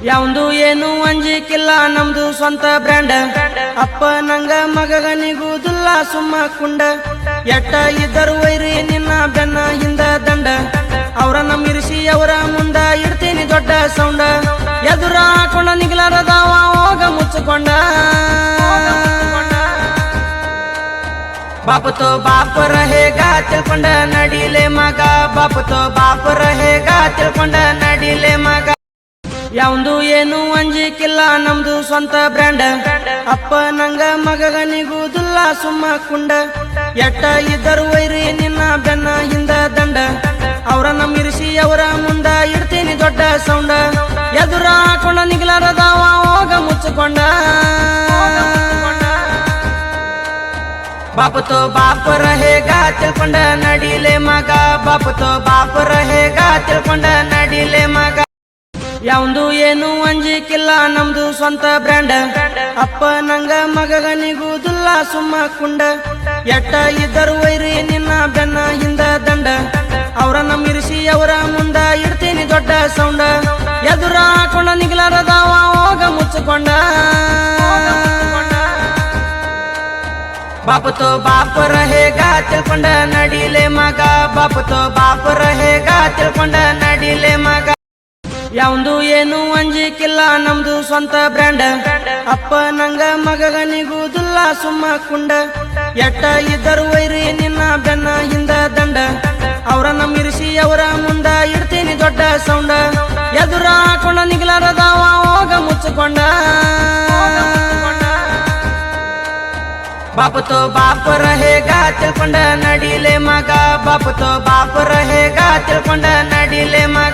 ಯಾವಂದು ಏನು ಅಂಜಿಕಿಲ್ಲ ನಮ್ದು ಸ್ವಂತ ಬ್ರ್ಯಾಂಡ್ ಅಪ್ಪ ನಂಗ ಮಗನಿಗುದಿಲ್ಲ ಸುಮ್ಮ ಕುಂಡ ಎಟ್ಟ ಇದ್ದರು ವೈರಿ ನಿನ್ನ ಬೆನ್ನ ಹಿಂದ ದಂಡ ಅವರನ್ನ ಮಿರಿಸಿ ಅವರ ಮುಂದ ಇಡ್ತೀನಿ ದೊಡ್ಡ ಸೌಂಡ ಎದುರ ಹಾಕೊಂಡ ನಿಗಲಾರದವ ಹೋಗ ಮುಚ್ಚಿಕೊಂಡ बाप तो बाप रहेगा तिलಕೊಂಡ ನಡಿಲೆ ಮಗ बाप तो बाप रहेगा ತಿಳ್ಕೊಂಡ ನಡಿಲೆ ಮಗ ಯಾವಂದು ಏನು ಅಂಜಿಕಿಲ್ಲ ನಮ್ದು ಸ್ವಂತ ಬ್ರ್ಯಾಂಡ್ ಅಪ್ಪ ನಂಗ ಮಗನಿಗುದಿಲ್ಲ ಸುಮ್ಮ ಕುಂಡ ಎಟ್ಟ ಇದ್ದರು ವೈರಿ ನಿನ್ನ ಬೆನ್ನ ಹಿಂದ ದಂಡ ಅವರನ್ನ ಮಿರಿಸಿ ಅವರ ಮುಂದ ಇಡ್ತೀನಿ ದೊಡ್ಡ ಸೌಂಡ ಎದುರ ಹಾಕೊಂಡ ನಿಗಲಾರದವ ಹೋಗ ಮುಚ್ಚಿಕೊಂಡ बाप तो बाप रहेगा ತಿಳ್ಕೊಂಡ ನಡಿಲೆ ಮಗ बाप तो बाप रहेगा ತಿಳ್ಕೊಂಡ ನಡಿಲೆ ಮಗ ಯಾವಂದು ಏನು ಅಂಜಿಕಿಲ್ಲ ನಮ್ದು ಸ್ವಂತ ಬ್ರ್ಯಾಂಡ್ ಅಪ್ಪ ನಂಗ ಮಗನಿಗುದಿಲ್ಲ ಸುಮ್ಮ ಕುಂಡ ಎಟ್ಟ ಇದ್ದರು ವೈರಿ ನಿನ್ನ ಬೆನ್ನ ಹಿಂದ ದಂಡ ಅವರನ್ನ ಮಿರಿಸಿ ಅವರ ಮುಂದ ಇಡ್ತೀನಿ ದೊಡ್ಡ ಸೌಂಡ ಎದುರ ಹಾಕೊಂಡ ನಿಗಲಾರದವ ಹೋಗ ಮುಚ್ಚಿಕೊಂಡ बाप तो बाप रहेगा ತಿಳ್ಕೊಂಡ ನಡಿಲೆ ಮಗ बाप तो बाप रहेगा ತಿಳ್ಕೊಂಡ ನಡಿಲೆ ಮಗ ಯಾವಂದು ಏನು ಅಂಜಿಕಿಲ್ಲ ನಮ್ದು ಸ್ವಂತ ಬ್ರ್ಯಾಂಡ್ ಅಪ್ಪ ನಂಗ ಮಗನಿಗುದಿಲ್ಲ ಸುಮ್ಮ ಕುಂಡ ಎಟ್ಟ ಇದ್ದರು ವೈರಿ ನಿನ್ನ ಬೆನ್ನ ಹಿಂದ ದಂಡ ಅವರನ್ನ ಮಿರಿಸಿ ಅವರ ಮುಂದ ಇಡ್ತೀನಿ ದೊಡ್ಡ ಸೌಂಡ ಎದುರ ಹಾಕೊಂಡ ನಿಗಲಾರದವ ಹೋಗ ಮುಚ್ಚಿಕೊಂಡ बाप तो बाप रहेगा ತಿಳ್ಕೊಂಡ ನಡಿಲೆ ಮಗ बाप तो बाप रहेगा ತಿಳ್ಕೊಂಡ ನಡಿಲೆ ಮಗ